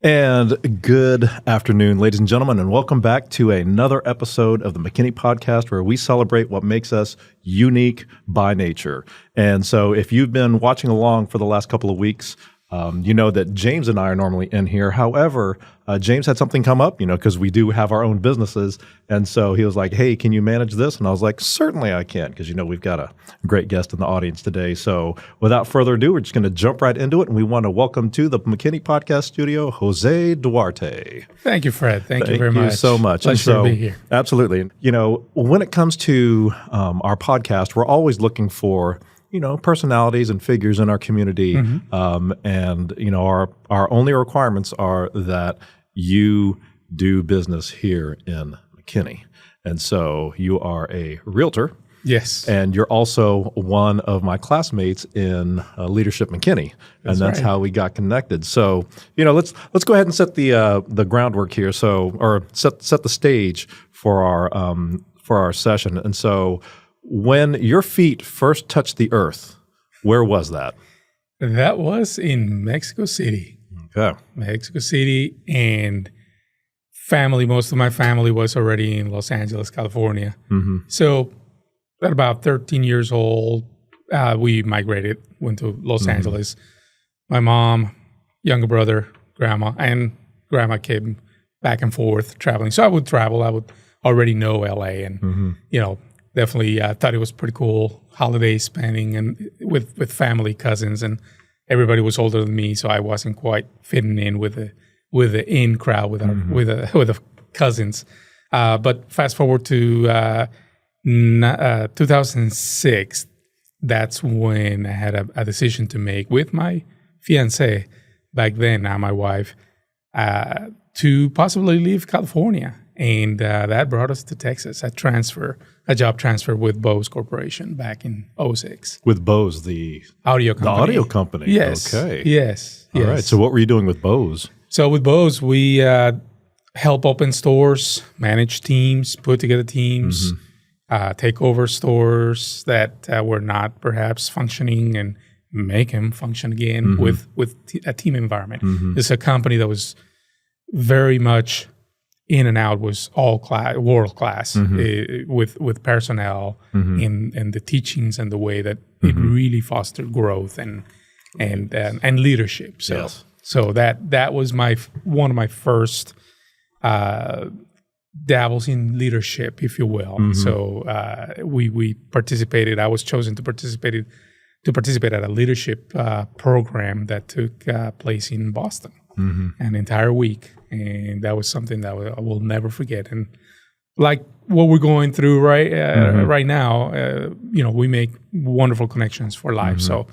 And good afternoon, ladies and gentlemen, and welcome back to another episode of the McKinney Podcast, where we celebrate what makes us unique by nature. And so if you've been watching along for the last couple of weeks, you know that James and I are normally in here. However, James had something come up, because we do have our own businesses. And so he was like, hey, can you manage this? And I was like, certainly I can, because, we've got a great guest in the audience today. So without further ado, we're just going to jump right into it. And we want to welcome to the McKinney Podcast studio, Jose Duarte. Thank you, Fred. Thank you very much. Thank you so much. Pleasure to be here. Absolutely. When it comes to our podcast, we're always looking for personalities and figures in our community. Our only requirements are that you do business here in McKinney. And so you are a realtor. Yes. And you're also one of my classmates in Leadership McKinney. And that's right. how we got connected. So, let's go ahead and set the groundwork here. Or set the stage for our session. And so when your feet first touched the earth, where was that? That was in Mexico City. Okay. Mexico City, and most of my family was already in Los Angeles, California. Mm-hmm. So at about 13 years old, we went to Los Angeles. My mom, younger brother, grandma came back and forth traveling. So I would travel. I would already know LA and, definitely thought it was pretty cool holiday spending and with family, cousins, and everybody was older than me, so I wasn't quite fitting in with the in crowd with the cousins. But fast forward to 2006, that's when I had a decision to make with my fiancée back then, now my wife, to possibly leave California. And that brought us to Texas, a job transfer with Bose Corporation back in 2006. With Bose, the audio company. The audio company. Yes. Okay. Yes. All right. So what were you doing with Bose? So with Bose, we help open stores, manage teams, put together teams, take over stores that were not perhaps functioning and make them function again with a team environment. It's a company that was very much in and out, was world class with personnel and the teachings and the way that it really fostered growth and leadership. So that was one of my first dabbles in leadership, if you will. So we participated. I was chosen to participate at a leadership program that took place in Boston, an entire week. And that was something that I will never forget. And like what we're going through right now, we make wonderful connections for life. So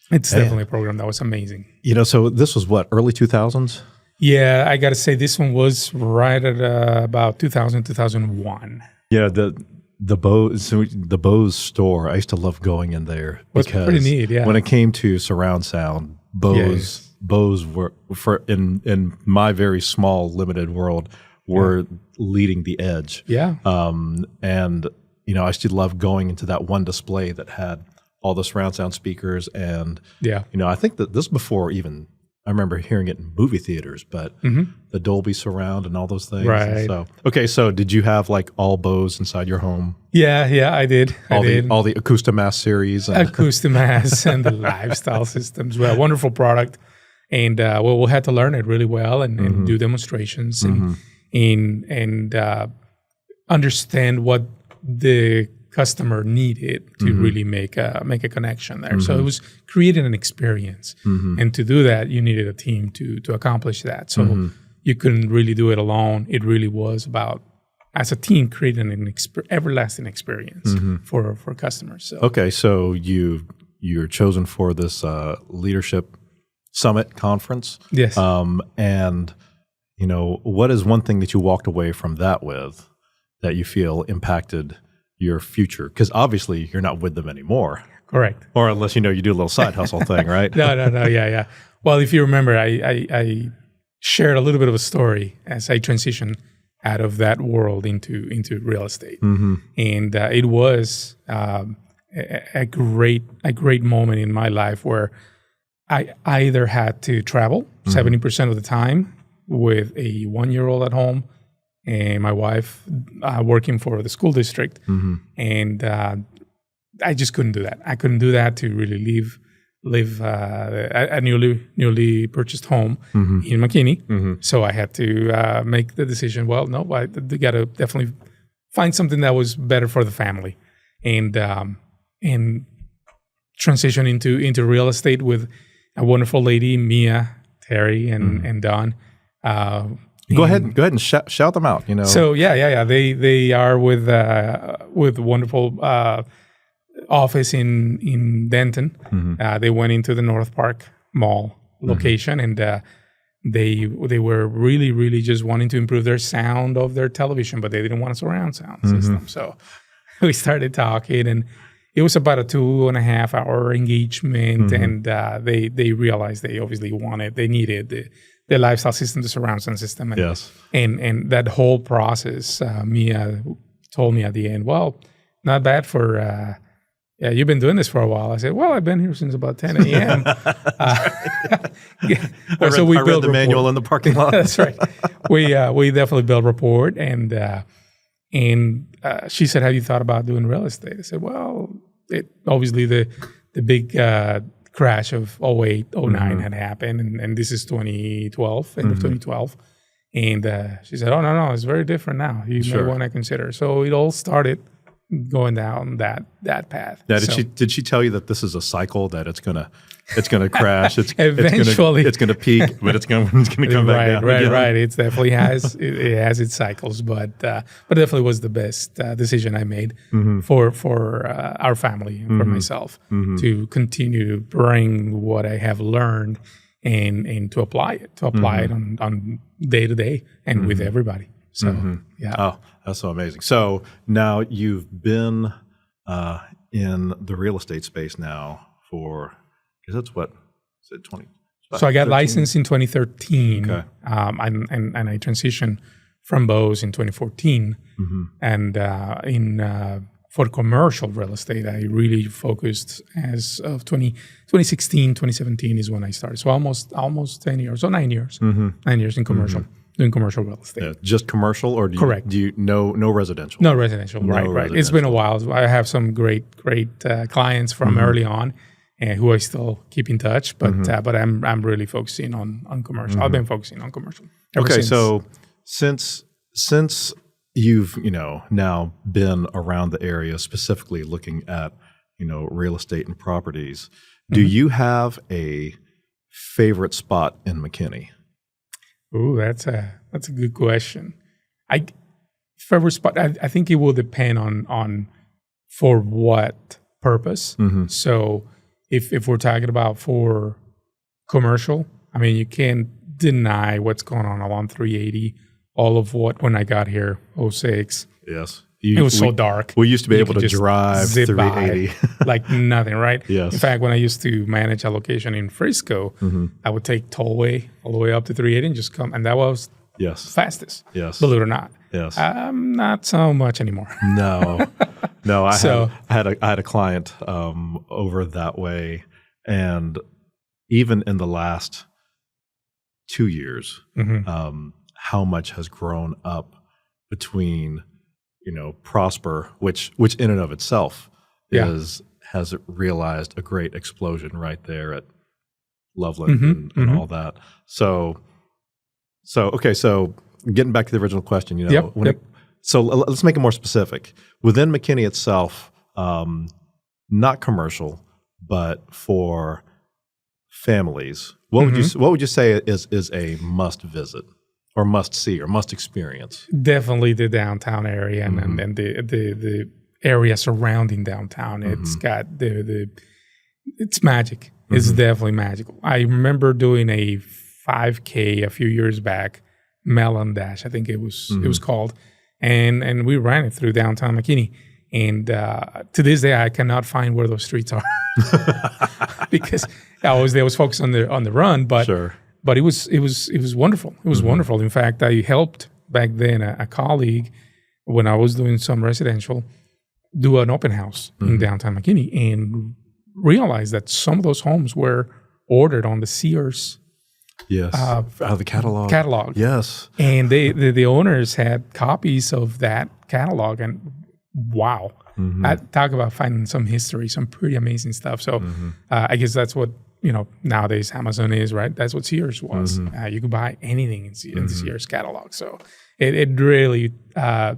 it's definitely a program that was amazing. So this was what, early 2000s? Yeah, I got to say this one was right at about 2000, 2001. Yeah, the Bose store, I used to love going in there. It was pretty neat, yeah. When it came to surround sound, Bose were, in my very small, limited world, were leading the edge. Yeah. And I still love going into that one display that had all the surround sound speakers. And, I think that this before even, I remember hearing it in movie theaters, but the Dolby Surround and all those things. Right. So did you have like all Bose inside your home? Yeah, I did. All the Acoustimass series. Acoustimass and the lifestyle systems. Well, wonderful product. And we had to learn it really well and do demonstrations and understand what the customer needed to really make a connection there. So it was creating an experience, and to do that, you needed a team to accomplish that. So you couldn't really do it alone. It really was about, as a team, creating an everlasting experience for customers. So. Okay, so you're chosen for this leadership summit conference. Yes. And what is one thing that you walked away from that with that you feel impacted your future? Because obviously you're not with them anymore. Correct. Or unless you do a little side hustle thing, right? No. Yeah. Well, if you remember, I shared a little bit of a story as I transitioned out of that world into real estate, and it was a great moment in my life where I either had to travel 70% of the time with a 1-year-old at home and my wife working for the school district. And I just couldn't do that. I couldn't do that to really live a newly purchased home in McKinney. So I had to make the decision, well, no, I got to definitely find something that was better for the family. And transition into real estate with a wonderful lady, Mia, Terry, and Don. Go ahead and shout them out. So yeah. They are with wonderful office in Denton. They went into the North Park Mall location, and they were really just wanting to improve their sound of their television, but they didn't want a surround sound system. So we started talking, and it was about a 2.5 hour engagement, and they realized they needed the lifestyle system, the surround sound system. And, and that whole process, Mia told me at the end, well, not bad for, you've been doing this for a while. I said, well, I've been here since about 10 a.m. I read the manual in the parking lot. That's right. We definitely built rapport, and she said, have you thought about doing real estate? I said, well, obviously the big crash of 08, 09 had happened, and this is 2012, end of 2012. And she said, oh, no, it's very different now. You may want to consider. So it all started going down that path. Yeah, did she tell you that this is a cycle, that it's gonna crash? Eventually it's gonna peak, but it's gonna come back down. Right. It definitely has its cycles, but definitely was the best decision I made for our family and for myself to continue to bring what I have learned and to apply it on day to day and with everybody. So yeah. Oh, that's so amazing. So now you've been in the real estate space now for, because that's what, is it 20? So I got licensed in 2013, and I transitioned from Bose in 2014. And for commercial real estate, I really focused as of 2016, 2017 is when I started. So almost 10 years, so 9 years, 9 years in commercial. Doing commercial real estate. Yeah, just commercial, or Correct. Do you no residential? No residential, right. Residential. It's been a while. I have some great clients from early on, and who I still keep in touch. But I'm really focusing on commercial. I've been focusing on commercial. So since you've now been around the area, specifically looking at real estate and properties, do you have a favorite spot in McKinney? Ooh, that's a good question. Favorite spot, I think it will depend on for what purpose. So if we're talking about for commercial, I mean, you can't deny what's going on along 380. All of what, when I got here, 06. Yes. It was so dark. We used to be able to drive 380 like nothing, right? Yes. In fact, when I used to manage a location in Frisco, I would take tollway all the way up to 380 and just come, and that was fastest. Yes. Believe it or not. Yes. Not so much anymore. No. I had a client over that way, and even in the last 2 years, how much has grown up between Prosper, which in and of itself has realized a great explosion right there at Loveland and all that. So getting back to the original question, so let's make it more specific. Within McKinney itself, not commercial, but for families, what would you say is a must visit? Or must see, or must experience? Definitely the downtown area and the area surrounding downtown. It's got it's magic. It's definitely magical. I remember doing a 5K a few years back, Melon Dash, I think it was called, and we ran it through downtown McKinney. And to this day, I cannot find where those streets are because I was focused on the run, but. Sure. But it was wonderful. It was wonderful. In fact, I helped back then a colleague when I was doing some residential do an open house in downtown McKinney and realized that some of those homes were ordered on the Sears Yes. Out of the catalog. Yes. And the owners had copies of that catalog, and wow. I talk about finding some history, some pretty amazing stuff. So I guess that's what, nowadays Amazon is, right? That's what Sears was. You could buy anything in the Sears catalog. So it really, I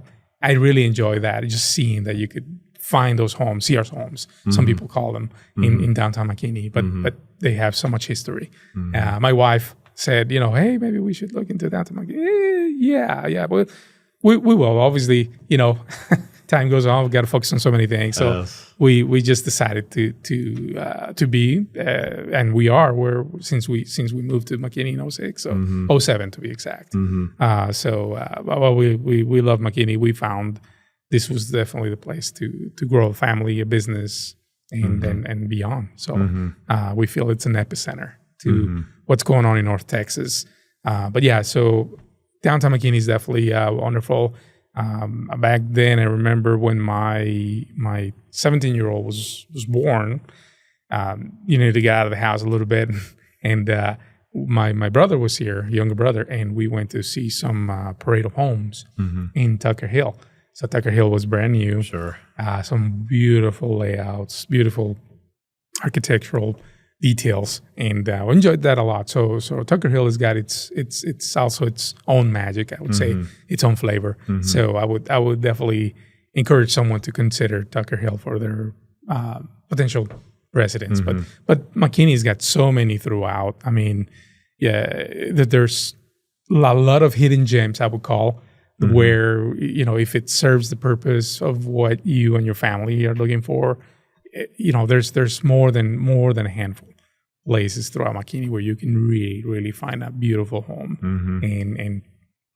really enjoy that, just seeing that you could find those homes, Sears homes, some people call them, in downtown McKinney, but they have so much history. My wife said, hey, maybe we should look into downtown McKinney. Yeah. Well, we will. Obviously, time goes on, we've got to focus on so many things. So we just decided to be, and we are, since we moved to McKinney in 06, so 07 to be exact. Well, we love McKinney. We found this was definitely the place to grow a family, a business, and beyond. So we feel it's an epicenter to what's going on in North Texas. But yeah, so downtown McKinney is definitely wonderful. Back then, I remember when my 17-year-old was born, you need to get out of the house a little bit. And my brother was here, younger brother, and we went to see some parade of homes in Tucker Hill. So Tucker Hill was brand new. Sure. Some beautiful layouts, beautiful architectural details, and we enjoyed that a lot. So Tucker Hill has got it's also its own magic, I would say, its own flavor. So I would definitely encourage someone to consider Tucker Hill for their potential residents. But McKinney's got so many throughout. I mean, that there's a lot of hidden gems, I would call, where if it serves the purpose of what you and your family are looking for, there's more than a handful places throughout McKinney where you can really, really find a beautiful home and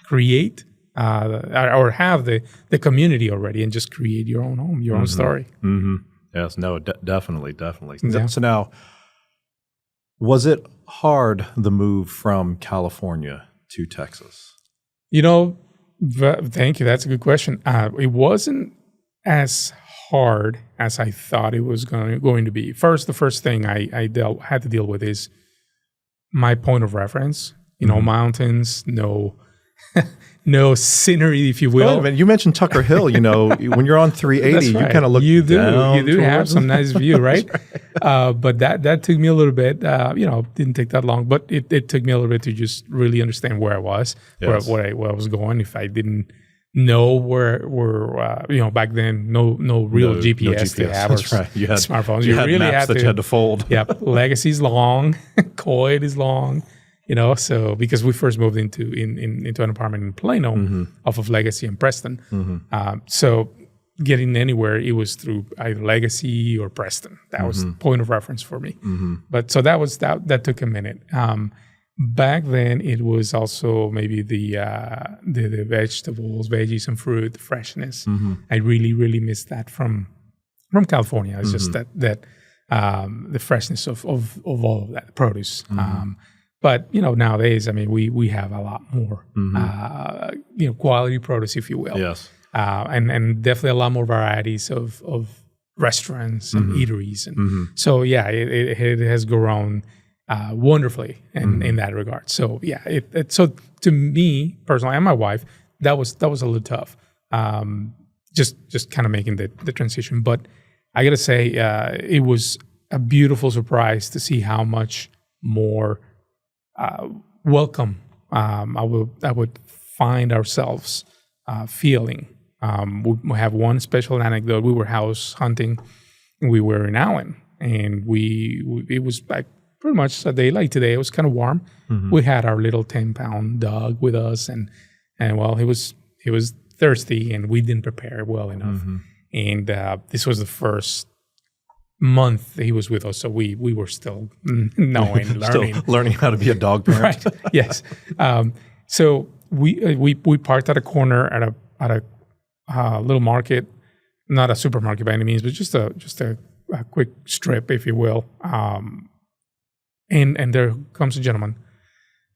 create or have the community already and just create your own home, your own story. Yes, no, definitely. Yeah. So now, was it hard, the move from California to Texas? Thank you. That's a good question. It wasn't as hard as I thought it was going to be. The first thing I had to deal with is my point of reference. Mountains, no scenery, if you will. Wait a minute, you mentioned Tucker Hill. When you're on 380, right. You kind of look. You do. Down you do have some nice view, right? But that took me a little bit. Didn't take that long, but it took me a little bit to just really understand where I was, where I was going. If I didn't know where back then, no real GPS to have, that's or right. You had smartphones. You had really maps that you had to fold. Yep, Legacy's long, Coit is long. So because we first moved into an apartment in Plano off of Legacy and Preston, so getting anywhere, it was through either Legacy or Preston. That was the point of reference for me. But so that took a minute. Back then, it was also maybe the vegetables, veggies, and fruit, the freshness. I really, really missed that from California. It's just that the freshness of all of that produce. But nowadays, I mean, we have a lot more quality produce, if you will. Yes. And definitely a lot more varieties of restaurants and eateries, and so it has grown wonderfully in that regard. So so to me personally and my wife, that was a little tough. Just kind of making the transition, but I gotta say it was a beautiful surprise to see how much more welcome I would find ourselves feeling. We have one special anecdote. We were house hunting. We were in Allen, and it was like pretty much a day like today. It was kind of warm. We had our little 10-pound dog with us, and well, he was thirsty, and we didn't prepare well enough. And this was the first month he was with us, so we were still learning how to be a dog parent. Right. Yes. So we parked at a corner at a little market, not a supermarket by any means, but just a quick strip, if you will. And there comes a gentleman,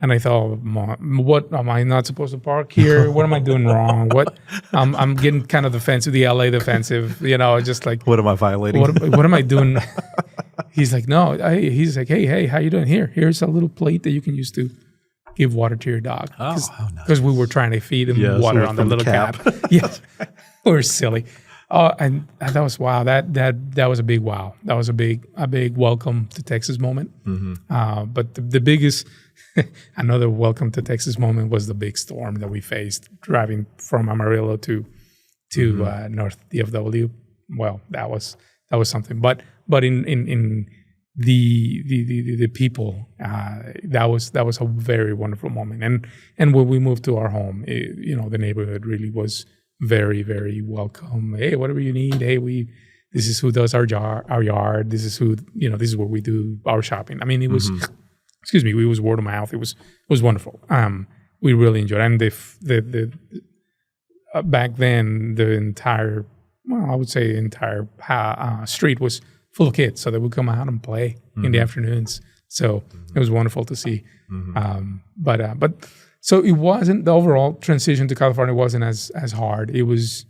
and I thought, what am I not supposed to park here? What am I doing wrong? What I'm getting kind of defensive, the LA defensive, just like, what am I violating? What am I doing? He's like, no. He's like, hey, how you doing? Here's a little plate that you can use to give water to your dog. Because we were trying to feed him water on the little cap. Yes, we were silly. Oh, and that was wow. That was a big wow. That was a big welcome to Texas moment. But the biggest, another welcome to Texas moment was the big storm that we faced driving from Amarillo to North DFW. Well, that was something. But in the people, that was a very wonderful moment. And when we moved to our home, the neighborhood really was very, very welcome. Hey, whatever you need. Hey, this is who does our yard. This is who, this is where we do our shopping. I mean, it was, it was word of mouth. It was wonderful. We really enjoyed it. And the back then, the entire street was full of kids. So they would come out and play in the afternoons. So it was wonderful to see. So it wasn't, the overall transition to California wasn't as hard. It was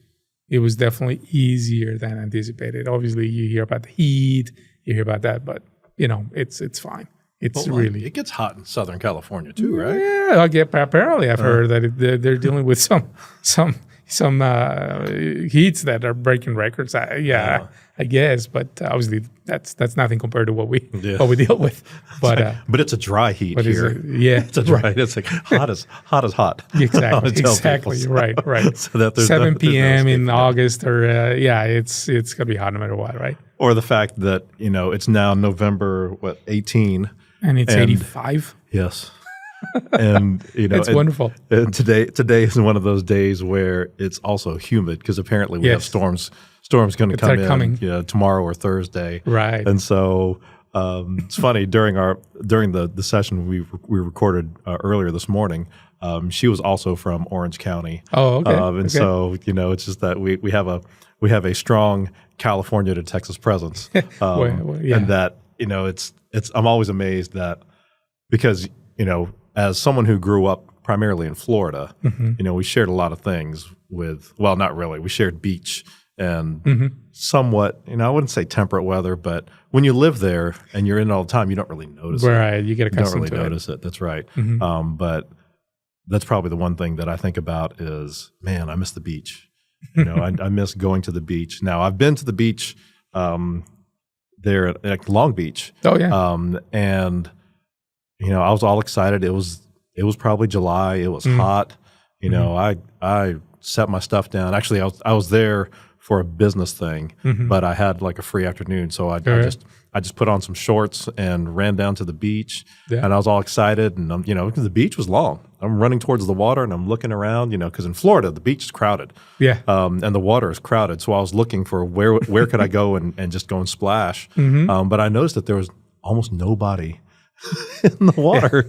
definitely easier than anticipated. Obviously, you hear about the heat, you hear about that, but it's fine. It gets hot in Southern California too, right? Yeah, apparently I've heard that they're dealing with some heats that are breaking records. I guess, but obviously that's nothing compared to what we deal with. But but it's a dry heat here. It's a dry. It's like hot as hot. Exactly. Right. So that 7 p.m. in August, or it's gonna be hot no matter what, right? Or the fact that it's now November 18, and it's 85. Yes. And it's wonderful. And today is one of those days where it's also humid because apparently we have storms going to come in tomorrow or Thursday. Right. And so it's funny during the session we recorded earlier this morning. She was also from Orange County. Oh, okay. So it's just that we have a strong California to Texas presence. And that it's I'm always amazed that because as someone who grew up primarily in Florida, we shared a lot of things not really. We shared beach and somewhat, I wouldn't say temperate weather, but when you live there and you're in it all the time, you don't really notice it. Right, you get accustomed to it. You don't really notice it. That's right. But that's probably the one thing that I think about is, man, I miss the beach. I miss going to the beach. Now, I've been to the beach there at Long Beach. Oh, yeah. And I was all excited. It was probably July. It was hot. I set my stuff down. Actually, I was there for a business thing, but I had like a free afternoon, so I just put on some shorts and ran down to the beach, and I was all excited. And because the beach was long, I'm running towards the water and I'm looking around, because in Florida the beach is crowded, and the water is crowded. So I was looking for where could I go and just go and splash, but I noticed that there was almost nobody in the water.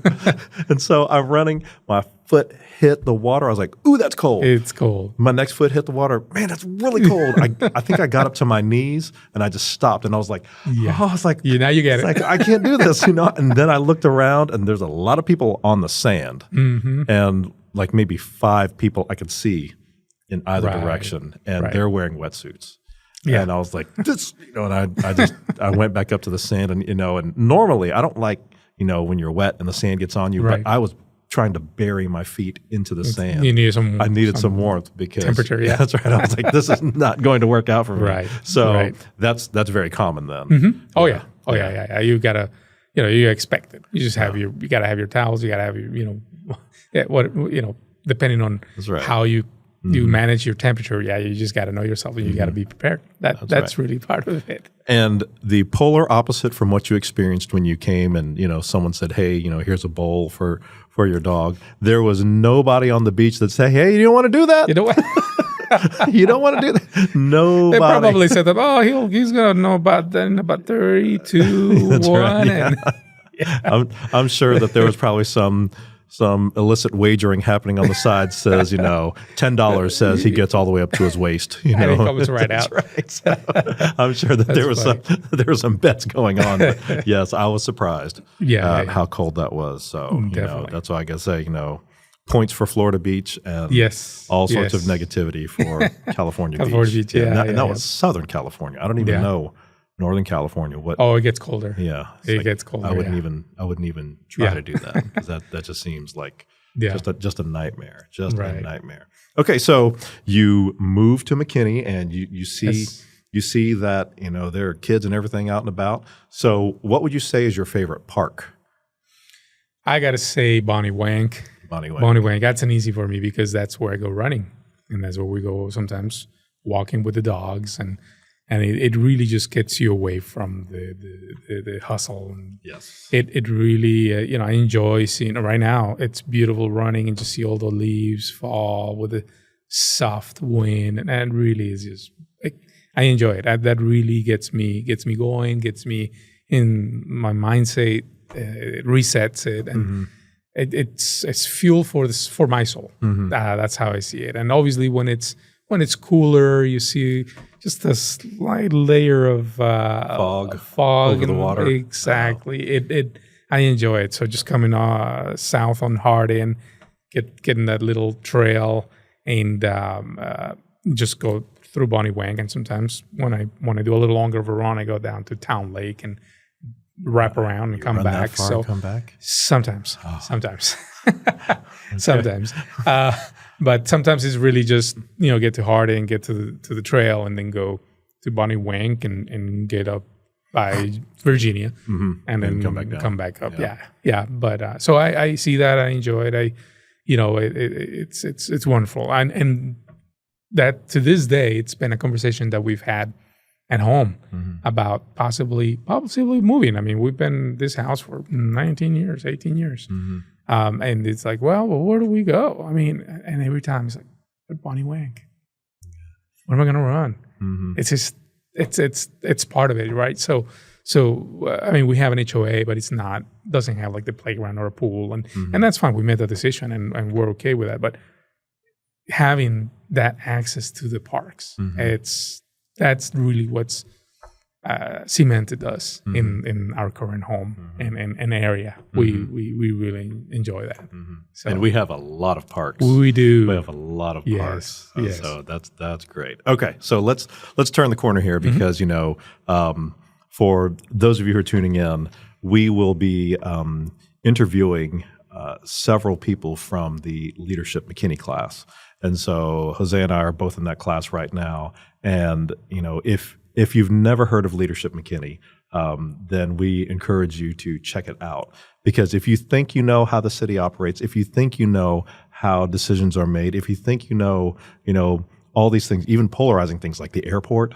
And so I'm running, my foot hit the water. I was like, ooh, that's cold. It's cold. My next foot hit the water. Man, that's really cold. I think I got up to my knees and I just stopped and I was like, I was like, now you get it. Like, I can't do this, And then I looked around and there's a lot of people on the sand and like maybe 5 people I could see in either direction, and they're wearing wetsuits. Yeah. And I was like, this, and I went back up to the sand and normally I don't like, when you're wet and the sand gets on you, but I was trying to bury my feet into the sand. You needed I needed some warmth because temperature. Yeah, that's right. I was like, this is not going to work out for me. Right. So that's very common then. Oh yeah. You gotta, you expect it. You just have you gotta have your towels. You gotta have your, depending on how you manage your temperature. Yeah, you just got to know yourself and you got to be prepared. That's really part of it. And the polar opposite from what you experienced when you came and, someone said, hey, here's a bowl for your dog. There was nobody on the beach that said, hey, you don't want to do that? You know what? You don't want to do that? Nobody. They probably said that, he's going to know about that in about 3, 2, 1. Right, and I'm sure that there was probably some illicit wagering happening on the side. Says, $10 says he gets all the way up to his waist. And it comes right out. Right. So, I'm sure that there was some bets going on. But yes, I was surprised. How cold that was. So that's why I guess say points for Florida Beach and all sorts of negativity for California Beach. Beach. Yeah, and that was Southern California. I don't even know Northern California. What? Oh, it gets colder. Yeah, it gets colder. I wouldn't even try to do that, because that just seems like just a nightmare. Just a nightmare. Okay, so you move to McKinney, and you see you see that there are kids and everything out and about. So what would you say is your favorite park? I gotta say Bonnie Wank. Bonnie Wank. That's an easy for me because that's where I go running, and that's where we go sometimes walking with the dogs, and it really just gets you away from the hustle. And yes, it really I enjoy seeing it. Right now. It's beautiful running and just see all the leaves fall with the soft wind, and that really is just I enjoy it. That really gets me going, gets me in my mindset. It resets it, and it's fuel for my soul. That's how I see it. And obviously, when it's cooler, you see just a slight layer of fog over the water. Exactly. I enjoy it. So just coming south on Hardy and getting that little trail and just go through Bonnie Wank. And sometimes when I do a little longer of a run, I go down to Town Lake and wrap around and come back. Come back? Sometimes. Sometimes. But sometimes it's really just, get to Hardy and get to the trail and then go to Bonnie Wank and get up by Virginia and then come back up. Yeah. But so I see that. I enjoy it. It's wonderful. And that to this day, it's been a conversation that we've had at home about possibly moving. I mean, we've been in this house for 19 years, 18 years. And it's like, well, where do we go? I mean, and every time it's like, but Bonnie Wank, where am I going to run? It's just, it's part of it, right? So I mean, we have an HOA, but doesn't have like the playground or a pool, and that's fine. We made that decision, and we're okay with that. But having that access to the parks, that's really what's cemented us in our current home and area. We really enjoy that. So, and we have a lot of parks. We do. We have a lot of parks. Yes. So that's great. Okay, so let's turn the corner here because for those of you who are tuning in, we will be interviewing several people from the Leadership McKinney class. And so Jose and I are both in that class right now. And, if you've never heard of Leadership McKinney, then we encourage you to check it out. Because if you think you know how the city operates, if you think you know how decisions are made, if you think you know all these things, even polarizing things like the airport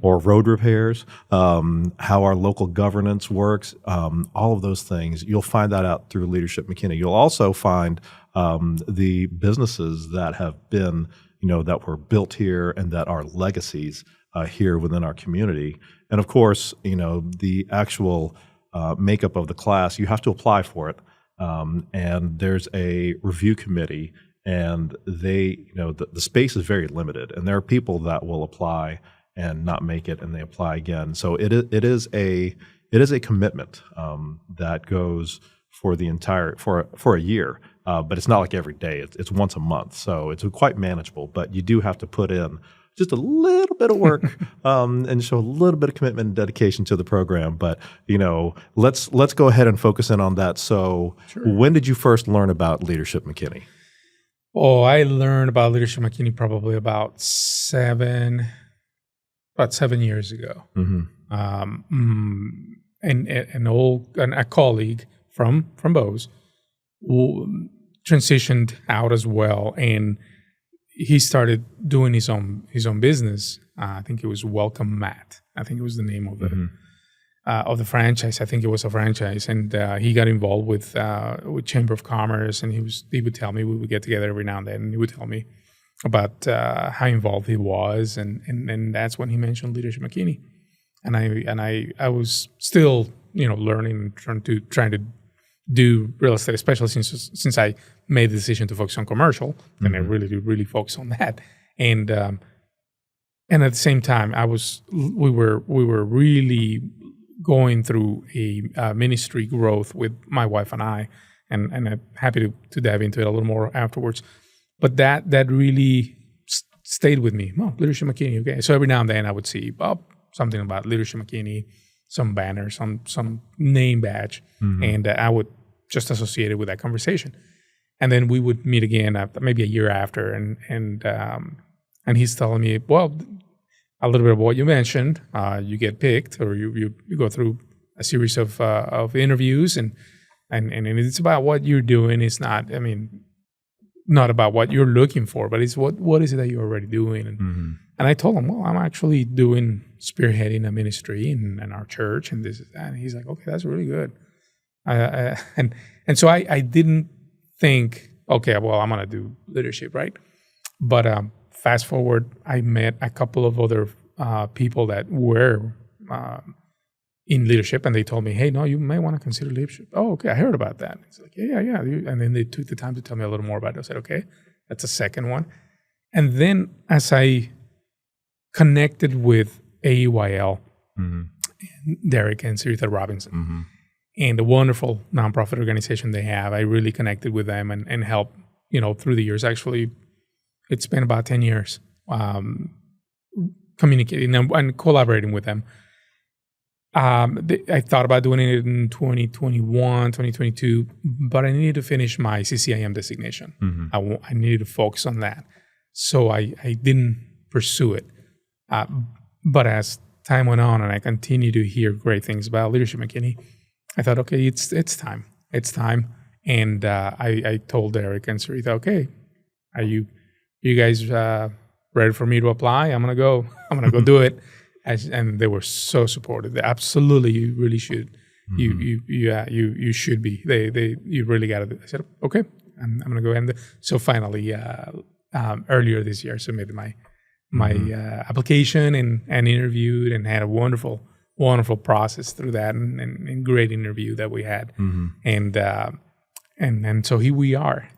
or road repairs, how our local governance works, all of those things, you'll find that out through Leadership McKinney. You'll also find the businesses that have been, that were built here and that are legacies here within our community. And of course, the actual makeup of the class, you have to apply for it. And there's a review committee, and they, the space is very limited, and there are people that will apply and not make it, and they apply again. So it is a commitment that goes for the entire for a year, but it's not like every day. It's once a month, so it's quite manageable. But you do have to put in just a little bit of work and show a little bit of commitment and dedication to the program. But let's go ahead and focus in on that. So, When did you first learn about Leadership McKinney? Oh, I learned about Leadership McKinney probably about 7 years ago. And a colleague from Bose who transitioned out as well, and he started doing his own business. I think it was Welcome Matt. I think it was the name of the franchise. I think it was a franchise, and he got involved with Chamber of Commerce, and he would tell me, we would get together every now and then, and he would tell me about how involved he was, and that's when he mentioned Leadership McKinney, and I was still learning and trying to do real estate, especially since I made the decision to focus on commercial, and I really focus on that. And at the same time, we were really going through a ministry growth with my wife and I, and I'm happy to dive into it a little more afterwards. But that really stayed with me. Oh, Leadership McKinney, okay. So every now and then I would see, something about Leadership McKinney, some banner, some name badge, and I would just associate it with that conversation. And then we would meet again maybe a year after, and he's telling me, well, a little bit of what you mentioned. You get picked, or you go through a series of interviews, and it's about what you're doing. It's not, not about what you're looking for, but it's what is it that you're already doing. And I told him, well, I'm actually spearheading a ministry in our church, and this is that. And he's like, okay, that's really good. And so I didn't think, okay, well, I'm gonna do leadership, right? But fast forward, I met a couple of other people that were in leadership, and they told me, hey, no, you may want to consider leadership. Oh, okay, I heard about that. It's like, yeah. And then they took the time to tell me a little more about it. I said, okay, that's a second one. And then as I connected with AEYL, and Derek and Sarita Robinson, and the wonderful nonprofit organization they have, I really connected with them and helped, through the years. Actually, it's been about 10 years communicating and collaborating with them. I thought about doing it in 2021, 2022, but I needed to finish my CCIM designation. I needed to focus on that. So I didn't pursue it. But as time went on and I continued to hear great things about Leadership McKinney, I thought, okay, it's time. It's time. And I told Derek and Sarita, okay, are you guys ready for me to apply? I'm gonna go do it. And they were so supportive. Absolutely, you really should. You should be. You really got to do it. I said, okay, I'm gonna go ahead. So finally, earlier this year, I submitted my application and interviewed, and had a wonderful process through that, and great interview that we had. And so here we are.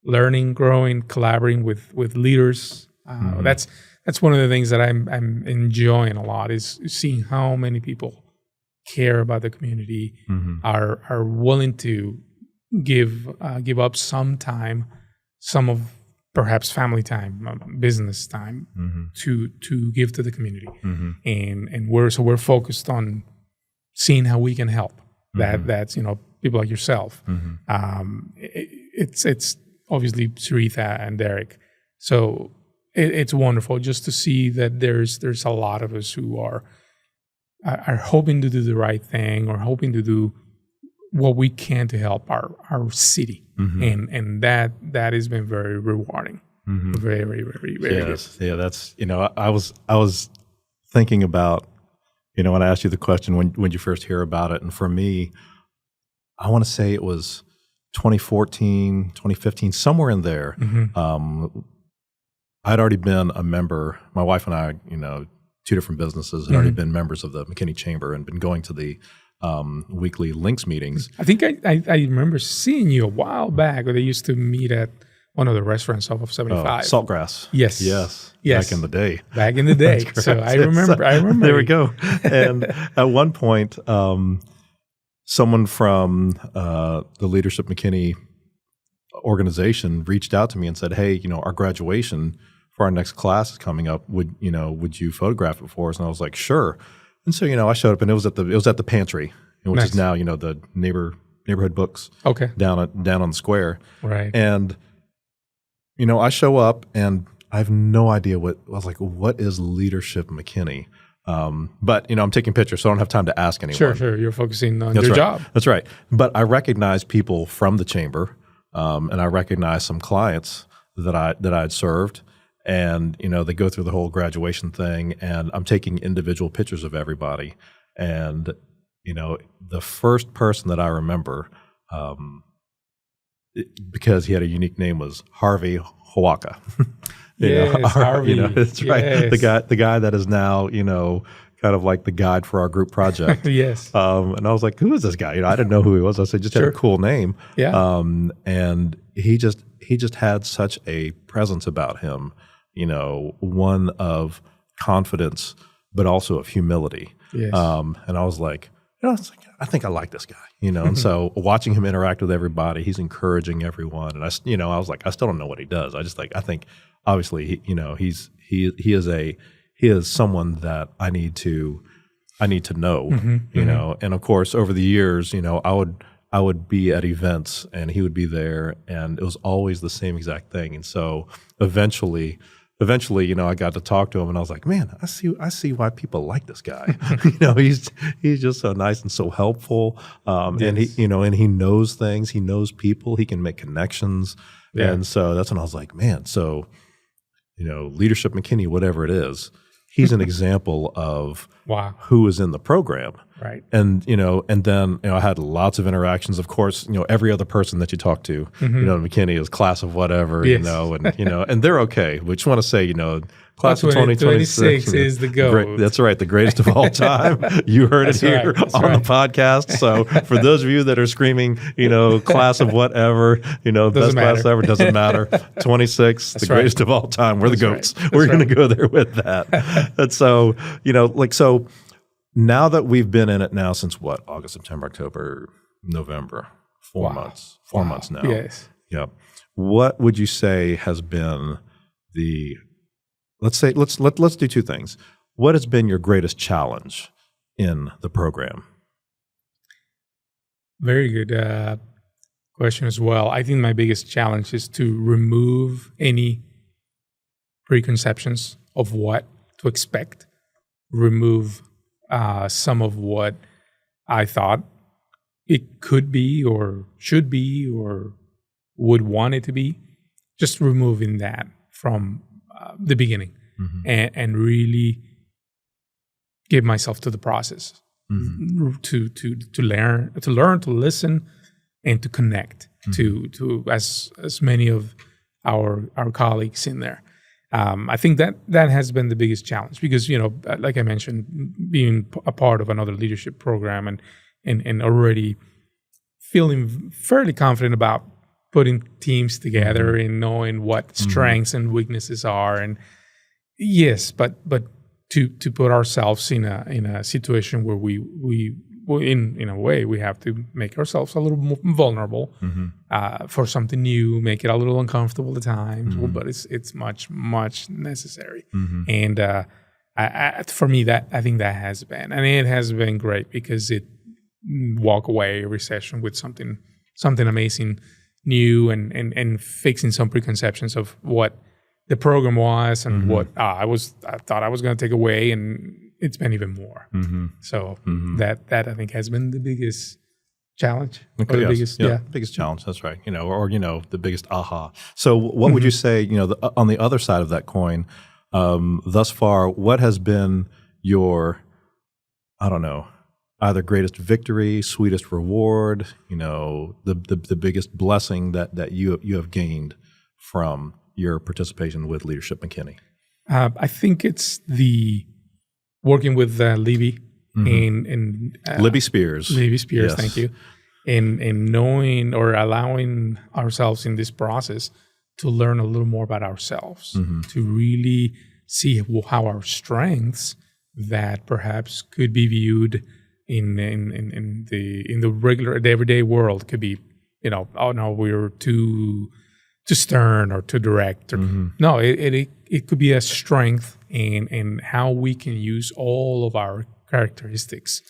Learning, growing, collaborating with leaders. That's one of the things that I'm enjoying a lot, is seeing how many people care about the community, are willing to give up some time, some of perhaps family time, business time, to give to the community, and we're focused on seeing how we can help. That's people like yourself. It's obviously Sarita and Derek, so. It's wonderful just to see that there's a lot of us who are hoping to do the right thing, or hoping to do what we can to help our city, and that has been very rewarding, very, very, very, very good. Yeah, that's I was thinking about when I asked you the question when you first hear about it, and for me, I want to say it was 2014, 2015, somewhere in there. I'd already been a member. My wife and I, two different businesses, had already been members of the McKinney Chamber and been going to the weekly Links meetings. I think I remember seeing you a while back, where they used to meet at one of the restaurants off of 75. Saltgrass. Yes. Back in the day. So I remember. There we go. And at one point, someone from the Leadership McKinney organization reached out to me and said, hey, our graduation for our next class is coming up. Would you photograph it for us? And I was like, sure. And so, I showed up, and it was at the pantry, which is now, the neighborhood books. Okay. Down on the square. Right. And, I show up, and I have no idea I was like, what is Leadership McKinney? But I'm taking pictures, so I don't have time to ask anyone. Sure. You're focusing on your job. That's right. But I recognize people from the chamber, and I recognize some clients that I'd served. And, they go through the whole graduation thing, and I'm taking individual pictures of everybody. And, the first person that I remember, because he had a unique name, was Harvey Hawaka. Harvey. That's right. The guy that is now, kind of like the guide for our group project. Yes. And I was like, who is this guy? I didn't know who he was. I said, just had a cool name. Yeah. And he just had such a presence about him, one of confidence, but also of humility. Yes. And I was like, I think I like this guy, and so watching him interact with everybody, he's encouraging everyone. And I was like, I still don't know what he does. I think obviously, he is he is someone that I need to know, you know. And of course, over the years, you know, I would be at events and he would be there, and it was always the same exact thing. And so eventually, you know, I got to talk to him, and I was like, man, I see why people like this guy. You know, he's just so nice and so helpful. And he knows things, he knows people, he can make connections. Yeah. And so that's when I was like, man, so, you know, Leadership McKinney, whatever it is, he's an example of who is in the program. Right. And, you know, and then, you know, I had lots of interactions. Of course, you know, every other person that you talk to, you know, McKinney is class of whatever, you know, and they're okay. We just want to say, you know, class of 2026 is the GOAT. That's right. The greatest of all time. You heard it here on the podcast. So for those of you that are screaming, you know, class of whatever, you know, best class ever, doesn't matter. 26, the greatest of all time. We're the GOATs. We're going to go there with that. And so, you know, so now that we've been in it now since what? August, September, October, November, 4 months. 4 months now. Yes. Yeah. What would you say has been let's do two things. What has been your greatest challenge in the program? Very good question as well. I think my biggest challenge is to remove any preconceptions of what to expect, remove some of what I thought it could be or should be or would want it to be, just removing that from the beginning and really give myself to the process to learn, to listen, and to connect to as many of our colleagues in there. I think that has been the biggest challenge because, you know, like I mentioned, being a part of another leadership program and already feeling fairly confident about putting teams together and knowing what strengths and weaknesses are. And yes, but to put ourselves in a situation where we in a way we have to make ourselves a little more vulnerable for something new, make it a little uncomfortable at times, but it's much necessary. And for me, I think that has been, and it has been great because it walk away every session with something amazing, new, and fixing some preconceptions of what the program was and what I thought I was going to take away, and it's been even more. So that I think has been the biggest challenge. Okay, the biggest challenge. That's right. You know, or you know, the biggest aha. So, what would you say? You know, on the other side of that coin, thus far, what has been your, I don't know, either greatest victory, sweetest reward? You know, the biggest blessing that you have gained from your participation with Leadership McKinney. I think it's the working with Libby and Libby Spears. Libby Spears, yes. Thank you. And knowing or allowing ourselves in this process to learn a little more about ourselves, to really see how our strengths that perhaps could be viewed in the regular everyday world could be, you know, oh no, we're too stern or too direct. Or, no, it could be a strength and how we can use all of our characteristics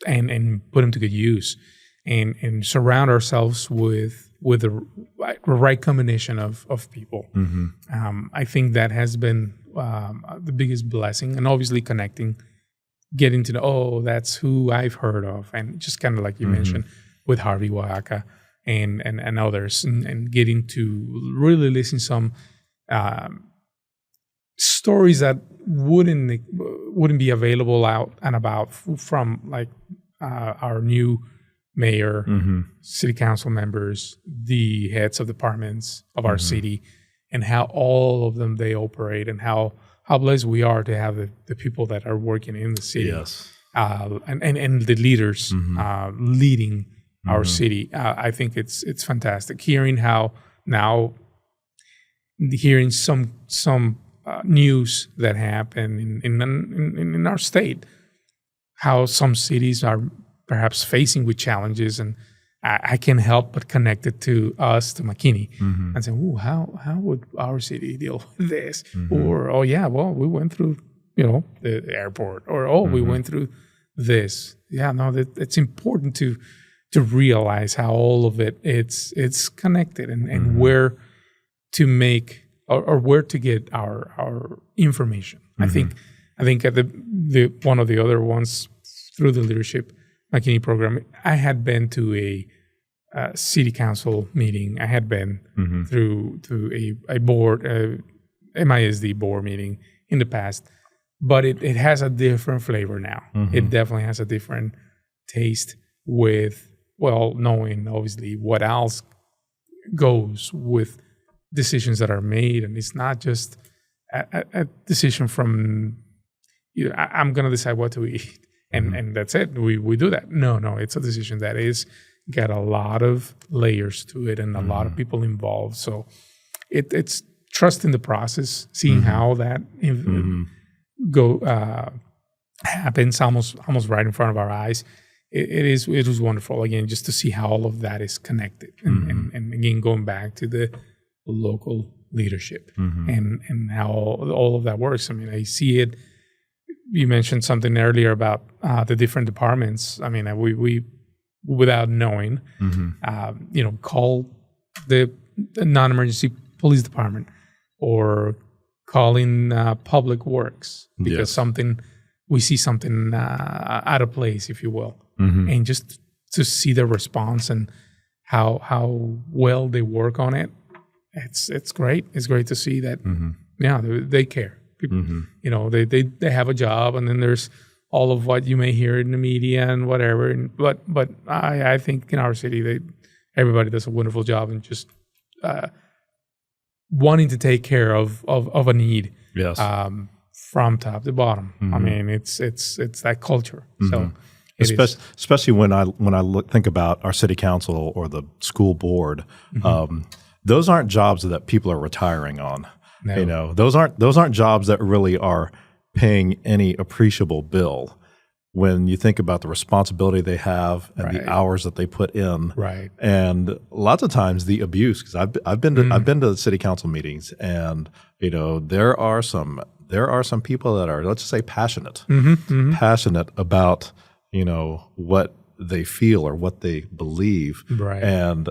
and put them to good use and surround ourselves with the right combination of people. I think that has been the biggest blessing, and obviously connecting, getting to know, oh, that's who I've heard of, and just kind of like you mentioned with Harvey Waka and others, and getting to really listen to some stories that wouldn't be available out and about from like our new mayor, city council members, the heads of departments of our city, and how all of them they operate, and how blessed we are to have the people that are working in the city, and the leaders leading our city. I think it's fantastic hearing how now hearing some news that happen in our state, how some cities are perhaps facing with challenges, and I can help but connect it to us, to McKinney, and say, "Ooh, how would our city deal with this?" Or, "Oh yeah, well, we went through the airport, or we went through this. Yeah, no, it's important to realize how all of it's connected and where to make or where to get our information. I think at the one of the other ones through the leadership McKinney program, I had been to a city council meeting. I had been through a board, MISD board meeting in the past, but it has a different flavor now. It definitely has a different taste with, knowing obviously what else goes with decisions that are made. And it's not just a decision from, I'm going to decide what to eat and that's it. We do that. No, it's a decision that is got a lot of layers to it and a lot of people involved. So it's trusting the process, seeing how that happens almost right in front of our eyes. It was wonderful, again, just to see how all of that is connected. And again, going back to the local leadership and how all of that works. I mean, I see it. You mentioned something earlier about the different departments. I mean, we without knowing, call the non-emergency police department or calling public works because we see something out of place, if you will, and just to see the response and how well they work on it. It's great. It's great to see that. They care. People, they have a job, and then there's all of what you may hear in the media and whatever. But I think in our city, everybody does a wonderful job and just wanting to take care of a need. Yes. From top to bottom. I mean, it's that culture. So, especially when I think about our city council or the school board, those aren't jobs that people are retiring on. No. Those aren't jobs that really are paying any appreciable bill. When you think about the responsibility they have and the hours that they put in, and lots of times the abuse, because I've been to city council meetings, and there are some people that are, let's just say, passionate about what they feel or what they believe, and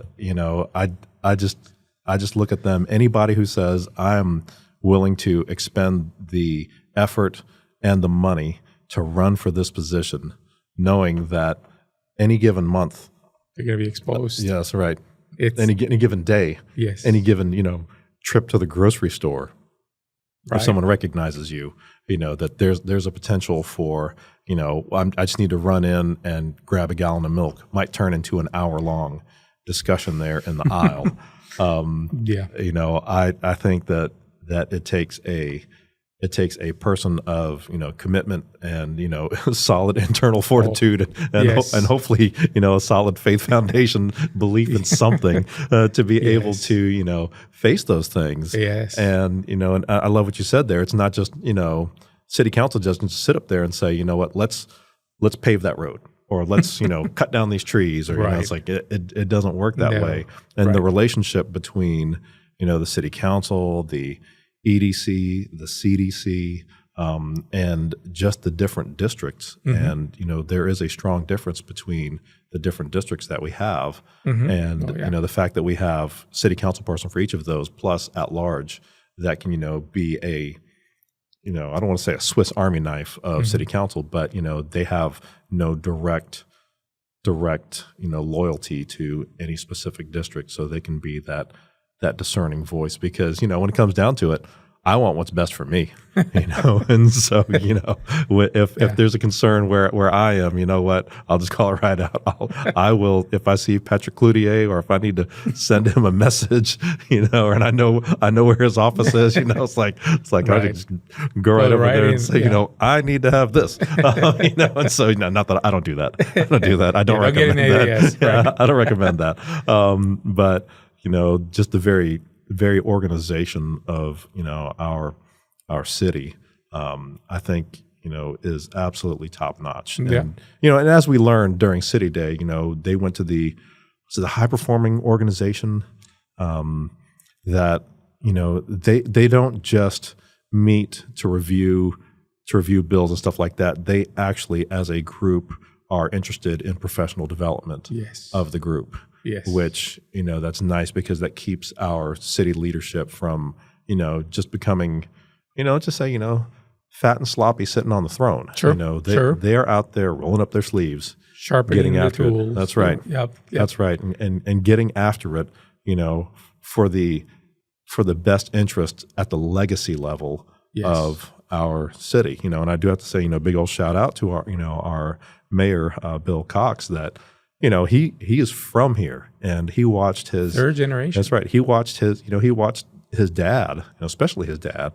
I just look at them. Anybody who says I'm willing to expend the effort and the money to run for this position, knowing that any given month they're going to be exposed. Yes, right. Any given day. Yes. Any given trip to the grocery store, if someone recognizes you, that there's a potential for I just need to run in and grab a gallon of milk. Might turn into an hour-long discussion there in the aisle. I think that it takes a person of commitment and solid internal fortitude and hopefully a solid faith foundation, belief in something to be able to face those things. Yes. And and I love what you said there. It's not just city council doesn't sit up there and say what, let's pave that road. Or let's, cut down these trees, or it's like it doesn't work that way. And the relationship between, the city council, the EDC, the CDC, and just the different districts. And there is a strong difference between the different districts that we have, and the fact that we have city council person for each of those, plus at large, that can be a I don't want to say a Swiss Army knife of city council, but they have no direct loyalty to any specific district, so they can be that discerning voice. Because when it comes down to it, I want what's best for me, and so if there's a concern where I am, what, I'll just call it right out. I will, if I see Patrick Cloutier, or if I need to send him a message, and I know where his office is, it's like I just go right over there and say, I need to have this, and so not that I don't do that. I don't recommend that. I don't recommend that. But just the very organization of our city, I think is absolutely top notch. And and as we learned during City Day, they went to the high performing organization, that they don't just meet to review review bills and stuff like that, they actually, as a group, are interested in professional development of the group. Yes. Which, that's nice because that keeps our city leadership from, just becoming, just say, fat and sloppy sitting on the throne. Sure. They're out there rolling up their sleeves, sharpening getting the after tools. it. That's right. Yep. That's right. And getting after it, for the best interest at the legacy level of our city, and I do have to say, big old shout out to our mayor, Bill Cox, that, he is from here and he watched his third generation. That's right. He watched his dad, especially his dad,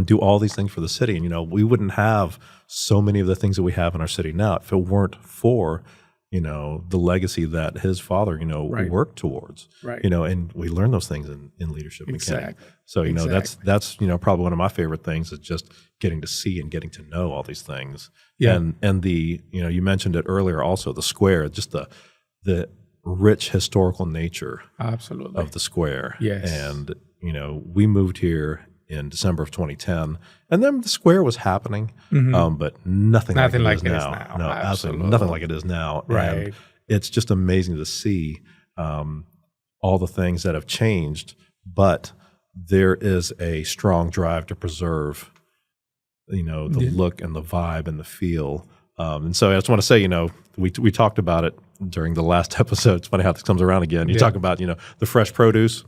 do all these things for the city. And, we wouldn't have so many of the things that we have in our city now if it weren't for, the legacy that his father, worked towards, and we learn those things in leadership. Exactly. McKinney. So, that's probably one of my favorite things is just getting to see and getting to know all these things. Yeah. And the, you mentioned it earlier also, the square, just the rich historical nature Absolutely. of the square. Yes. And, we moved here in December of 2010, and then the square was happening, but nothing like it is now. No, absolutely nothing like it is now. Right. And it's just amazing to see all the things that have changed, but there is a strong drive to preserve, the look and the vibe and the feel. And so I just want to say, we talked about it during the last episode. It's funny how this comes around again. You talk about, the fresh produce.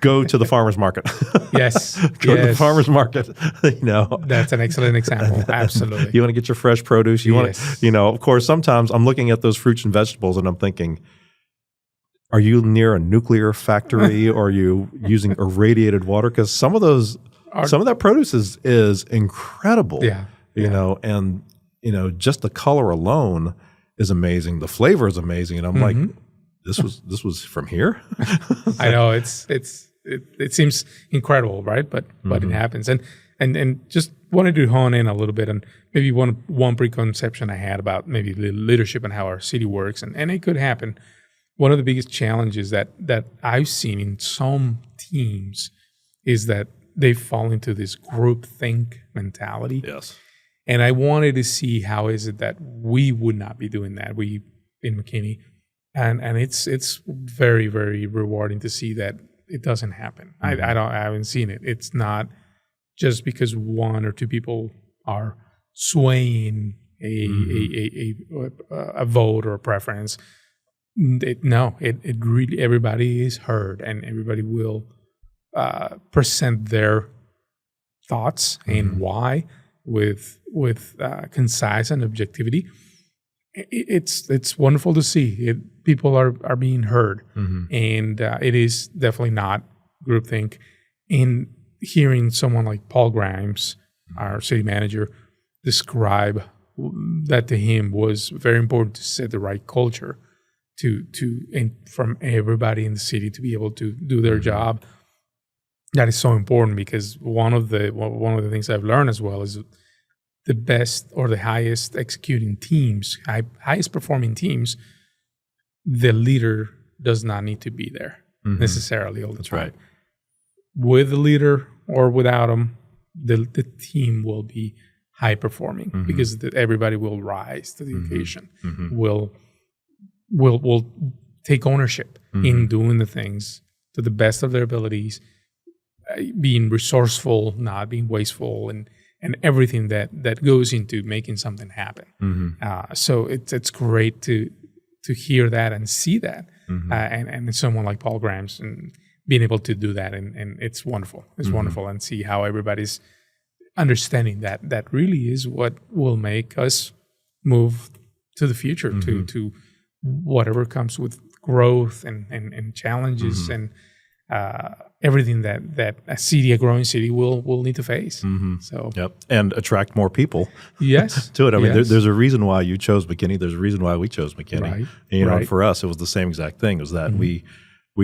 Go to the farmer's market. Yes. Go to the farmer's market. That's an excellent example. Absolutely. You want to get your fresh produce. You want to, of course, sometimes I'm looking at those fruits and vegetables and I'm thinking, are you near a nuclear factory or are you using irradiated water? Because some of that produce is incredible. Yeah. And, just the color alone is amazing. The flavor is amazing. And I'm like, this was from here. I know it seems incredible, right? But it happens, and just wanted to hone in a little bit on maybe one preconception I had about maybe leadership and how our city works, and it could happen. One of the biggest challenges that I've seen in some teams is that they fall into this groupthink mentality. Yes, and I wanted to see how is it that we would not be doing that. We in McKinney. And it's very, very rewarding to see that it doesn't happen. I haven't seen it. It's not just because one or two people are swaying a vote or a preference. It really, everybody is heard and everybody will present their thoughts and why with concise and objectivity. It's wonderful to see. People are being heard, and it is definitely not groupthink. In hearing someone like Paul Grimes, our city manager, describe that to him was very important to set the right culture and from everybody in the city to be able to do their job. That is so important because one of the things I've learned as well is the best or the highest executing teams, highest performing teams, the leader does not need to be there necessarily all the time. That's right. With the leader or without him, the team will be high performing because everybody will rise to the occasion. Will take ownership in doing the things to the best of their abilities, being resourceful, not being wasteful, and everything that goes into making something happen. So it's great to hear that and see that, and someone like Paul Grimes and being able to do that, and it's wonderful. It's wonderful, and see how everybody's understanding that really is what will make us move to the future, to whatever comes with growth and challenges and everything that a growing city will need to face. So and attract more people. Yes, to it. I mean, there's a reason why you chose McKinney. There's a reason why we chose McKinney. Right. And, for us, it was the same exact thing. It was that we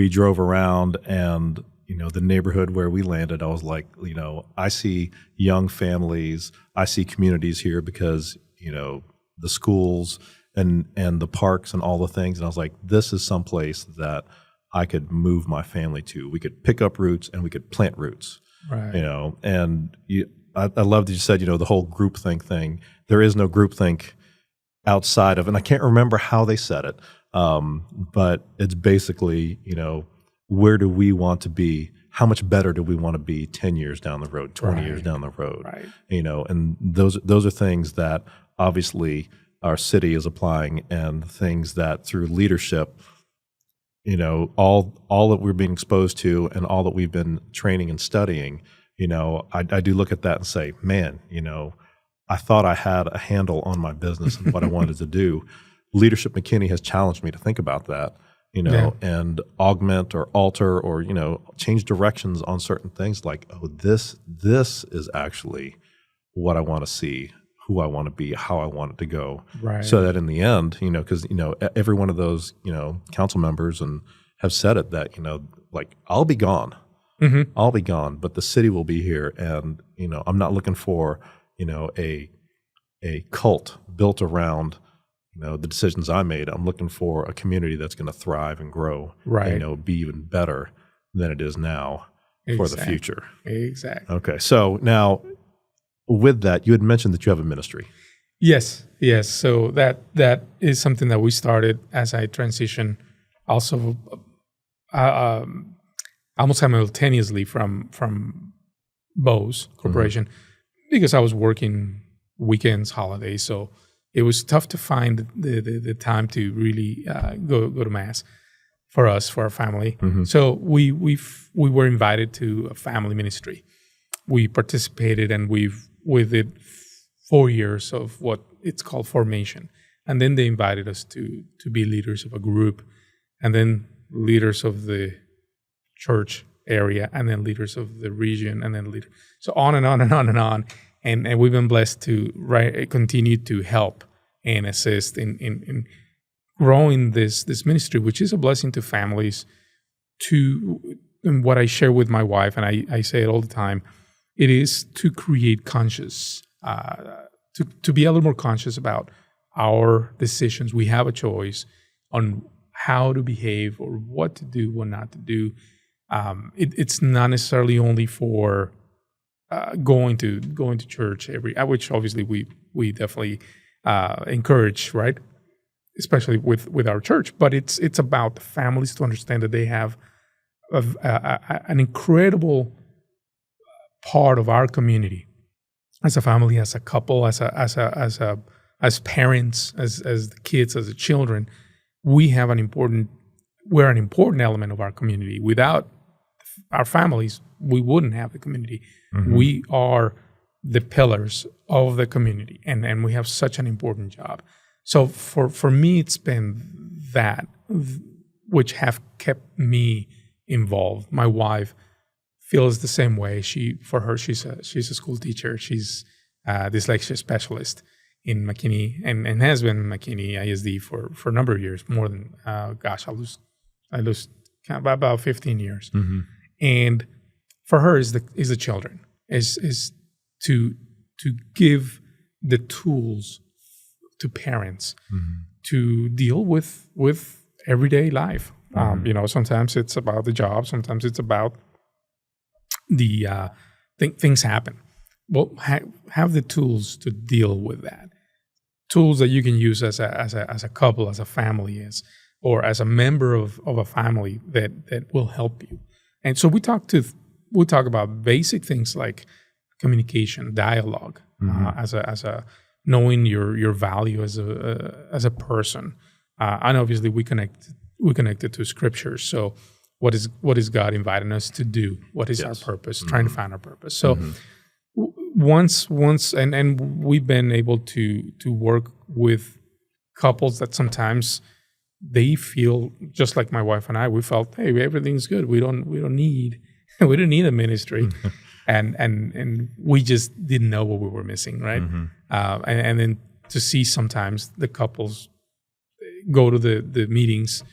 drove around, and the neighborhood where we landed, I was like, I see young families, I see communities here because the schools and the parks and all the things, and I was like, this is someplace that I could move my family to. We could pick up roots and we could plant roots. Right. I love that you said, the whole groupthink thing. There is no groupthink outside of, and I can't remember how they said it, but it's basically, where do we want to be? How much better do we want to be 10 years down the road, 20 years down the road? Right. And those are things that obviously our city is applying, and things that through leadership, all that we're being exposed to and all that we've been training and studying, I do look at that and say, man, I thought I had a handle on my business and what I wanted to do. Leadership McKinney has challenged me to think about that, and augment or alter or, change directions on certain things like, oh, this is actually what I want to see, who I want to be, how I want it to go. Right. So that in the end, because, every one of those, council members and have said it that, like, I'll be gone. Mm-hmm. I'll be gone, but the city will be here. And, I'm not looking for, a cult built around, the decisions I made. I'm looking for a community that's going to thrive and grow, be even better than it is now for the future. Exactly. Okay. So now with that, you had mentioned that you have a ministry. Yes. So that is something that we started as I transitioned also almost simultaneously from Bose Corporation, because I was working weekends, holidays. So it was tough to find the time to really go to mass for us, for our family. So we were invited to a family ministry. We participated, and we did 4 years of what it's called formation. And then they invited us to be leaders of a group, and then leaders of the church area, and then leaders of the region, and then so on and on and on and on. And we've been blessed to continue to help and assist in growing this ministry, which is a blessing to families. And what I share with my wife, and I say it all the time, it is to create conscious, to be a little more conscious about our decisions. We have a choice on how to behave or what to do, what not to do. It's not necessarily only for going to church which obviously we definitely encourage, right? Especially with our church, but it's about the families to understand that they have an incredible part of our community as a family, as a couple, as parents, as the kids, as the children. We're an important element of our community. Without our families, we wouldn't have the community. We are the pillars of the community, and we have such an important job. So for me, it's been that which have kept me involved. My wife feels the same way. For her, she's a school teacher. She's a dyslexia specialist in McKinney, and has been in McKinney ISD for a number of years, more than I lose count, about 15 years. And for her is the children, is to give the tools to parents to deal with everyday life. Sometimes it's about the job, sometimes it's about the things happen. Well, have the tools to deal with that. Tools that you can use as a couple, as a family, or as a member of a family that will help you. And so we talk about basic things like communication, dialogue, as a knowing your value as a person, and obviously we connected to scripture. So what is God inviting us to do? What is our purpose? Trying to find our purpose. So once and we've been able to work with couples that sometimes they feel just like my wife and I. We felt, hey, everything's good. We don't need a ministry, and we just didn't know what we were missing, right? And then to see sometimes the couples go to the meetings,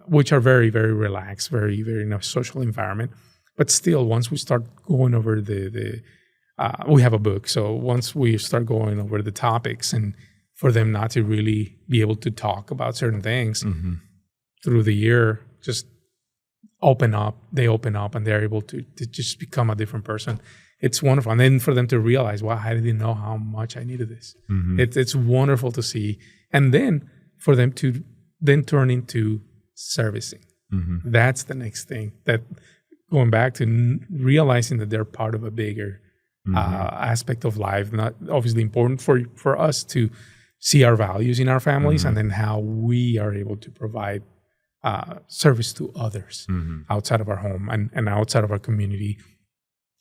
which are very, very relaxed, very, very social environment, but still, once we start going over we have a book, so once we start going over the topics, and for them not to really be able to talk about certain things through the year, just open up, and they're able to just become a different person. It's wonderful. And then for them to realize, wow, I didn't know how much I needed this. It's wonderful to see. And then for them to then turn into servicing. That's the next thing, that going back to realizing that they're part of a bigger aspect of life. Not obviously important for us to see our values in our families, and then how we are able to provide service to others outside of our home and outside of our community.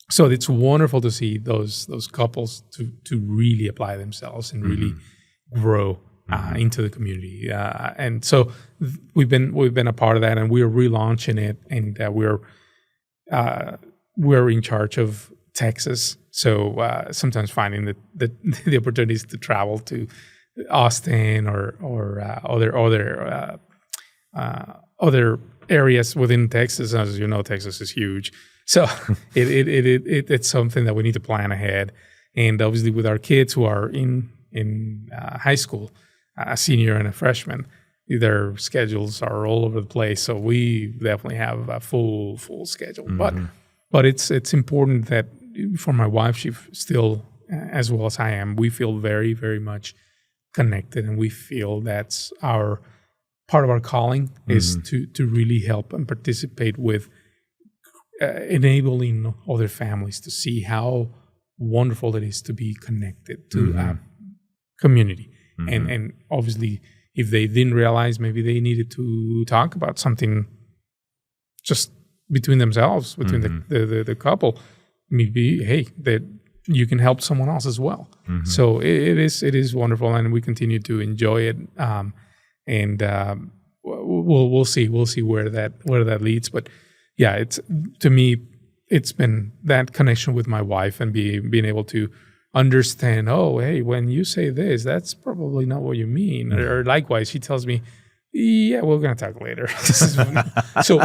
So it's wonderful to see those couples to really apply themselves and really grow into the community. And so we've been a part of that, and we're relaunching it, and we're in charge of Texas. So sometimes finding the opportunities to travel to Austin or other areas within Texas. As you know, Texas is huge. So it's something that we need to plan ahead. And obviously with our kids who are in high school, a senior and a freshman, their schedules are all over the place. So we definitely have a full schedule. But it's important that for my wife, she still, as well as I am, we feel very, very much connected, and we feel that's our part of our calling is to really help and participate with enabling other families to see how wonderful it is to be connected to a community. And obviously, if they didn't realize, maybe they needed to talk about something just between themselves, between the couple, maybe, hey, that you can help someone else as well. So it is wonderful, and we continue to enjoy it. And we'll see where that leads. But yeah, it's, to me, it's been that connection with my wife and being able to understand, oh, hey, when you say this, that's probably not what you mean. Or likewise, she tells me, yeah, we're going to talk later. So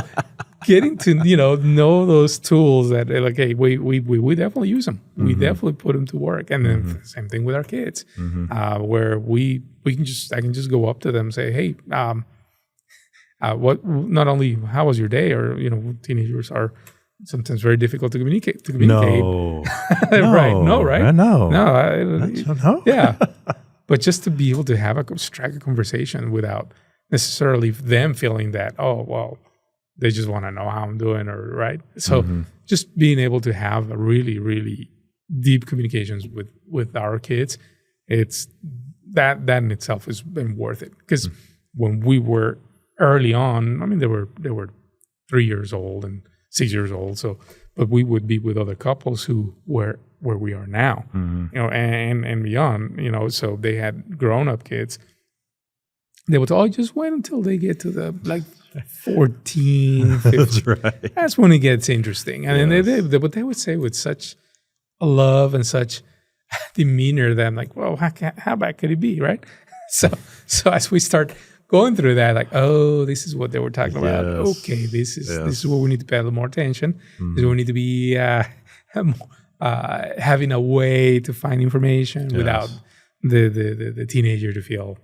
getting to, know those tools that like, hey, we definitely use them. We definitely put them to work. And then same thing with our kids, where I can just go up to them and say, hey, not only how was your day, or, teenagers are sometimes very difficult to communicate. No. Right. No, right? No. Yeah. But just to be able to strike a conversation without necessarily them feeling that, oh, well, they just want to know how I'm doing, or right. So just being able to have a really, really deep communications with our kids, it's that in itself has been worth it. Because when we were early on, I mean, they were 3 years old and 6 years old. So, but we would be with other couples who were where we are now, and beyond, so they had grown up kids. They would just wait until they get to the 14, 15. That's right. That's when it gets interesting. And then they would say with such love and such demeanor that I'm like, well, how bad could it be, right? So as we start going through that, like, oh, this is what they were talking about. Okay, this is where we need to pay a little more attention. This is where we need to be having a way to find information without the teenager to feel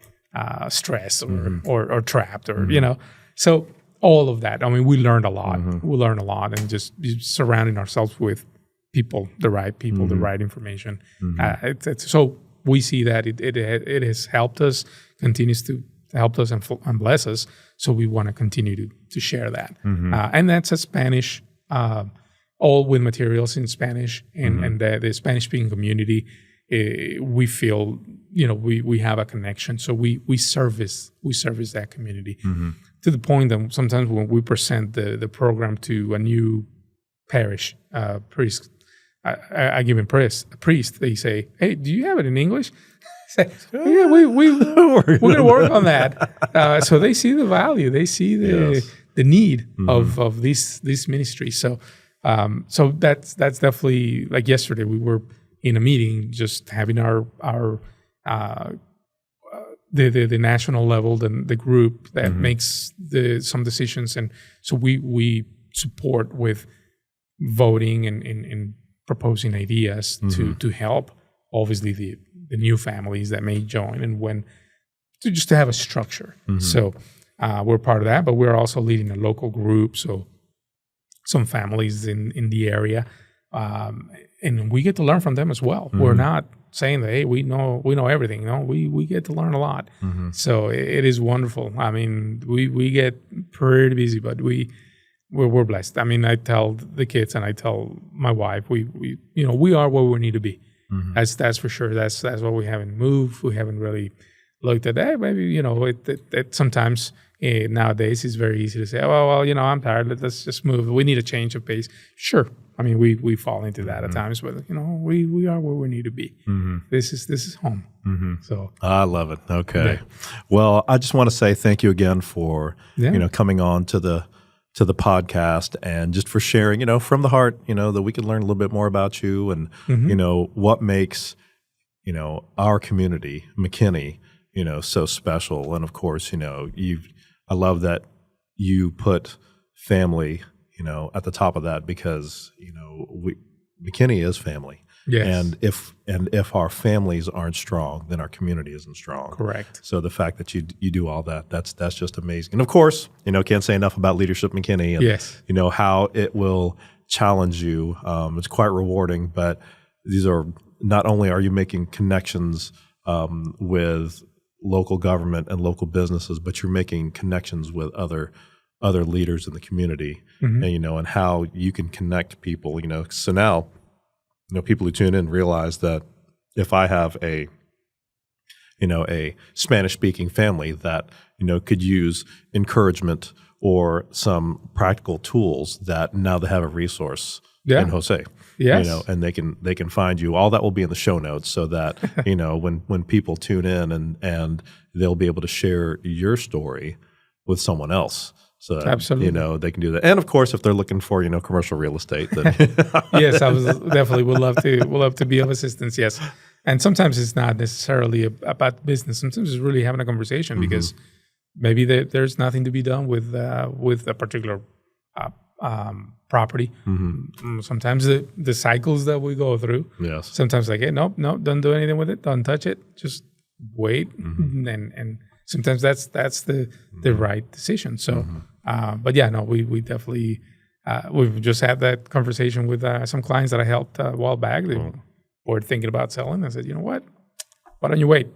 stressed or trapped, or So all of that. I mean, we learned a lot. We learned a lot, and just surrounding ourselves with people, the right people, the right information. So we see that it has helped us, continues to help us and bless us. So we want to continue to share that. And that's a Spanish, all with materials in Spanish, and the Spanish-speaking community. We feel, we have a connection. So we service that community to the point that sometimes when we present the program to a new parish priest, I give him a priest. They say, "Hey, do you have it in English?" I say, "Yeah, we're going to work on that." So they see the value, they see the need of this ministry. So that's definitely, like yesterday we were in a meeting, just having our the national level, the group that makes some decisions, and so we support with voting and proposing ideas to help, obviously, the new families that may join, and just to have a structure. So we're part of that, but we're also leading a local group. So some families in the area, and we get to learn from them as well. We're not saying that, hey, we know everything. No, we get to learn a lot. So it is wonderful. I mean, we get pretty busy, but we're blessed. I mean, I tell the kids and I tell my wife, we are where we need to be. That's for sure. That's what we haven't moved. We haven't really looked at, hey, maybe, it sometimes nowadays it's very easy to say, oh, well, I'm tired. Let's just move. We need a change of pace. Sure. I mean, we fall into that at times, but we are where we need to be. This is home. So I love it. Okay. Well, I just want to say thank you again for coming on to the podcast and just for sharing, from the heart, that we can learn a little bit more about you and what makes our community, McKinney, so special. And of course, I love that you put family at the top of that because, McKinney is family. yes. And if our families aren't strong, then our community isn't strong. Correct. So the fact that you do all that, that's just amazing. And of course, can't say enough about Leadership McKinney and, Yes. How it will challenge you. It's quite rewarding, but these are not only are you making connections with local government and local businesses, but you're making connections with other leaders in the community, and and how you can connect people. So now, people who tune in realize that if I have a Spanish-speaking family that could use encouragement or some practical tools, that now they have a resource in Jose. Yes. And they can find you. All that will be in the show notes, so that when people tune in and they'll be able to share your story with someone else. So that, Absolutely. They can do that. And of course, if they're looking for commercial real estate, then Yes, I was definitely would love to be of assistance. Yes, and sometimes it's not necessarily about business. Sometimes it's really having a conversation because maybe there's nothing to be done with a particular property. Sometimes the cycles that we go through. Yes. Sometimes like, hey, nope, don't do anything with it. Don't touch it. Just wait. And sometimes that's the right decision. So, but yeah, no, we definitely we've just had that conversation with some clients that I helped a while back. They were thinking about selling. I said, you know what? Why don't you wait?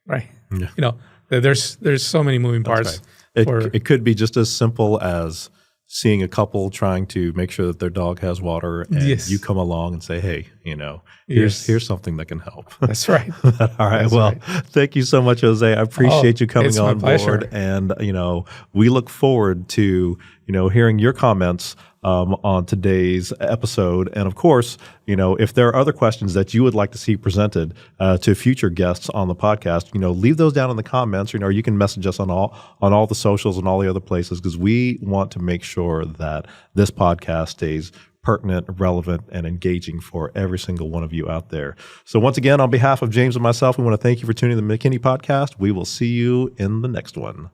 Right? Yeah. There's so many moving parts. Right. It could be just as simple as seeing a couple trying to make sure that their dog has water, and you come along and say, hey, here's something that can help. That's right. All right. Thank you so much, Jose. I appreciate you coming on board. And, we look forward to, hearing your comments on today's episode. And of course, if there are other questions that you would like to see presented to future guests on the podcast, leave those down in the comments, or you can message us on all the socials and all the other places, because we want to make sure that this podcast stays pertinent, relevant, and engaging for every single one of you out there. So once again, on behalf of James and myself, we want to thank you for tuning in to the McKinney Podcast. We will see you in the next one.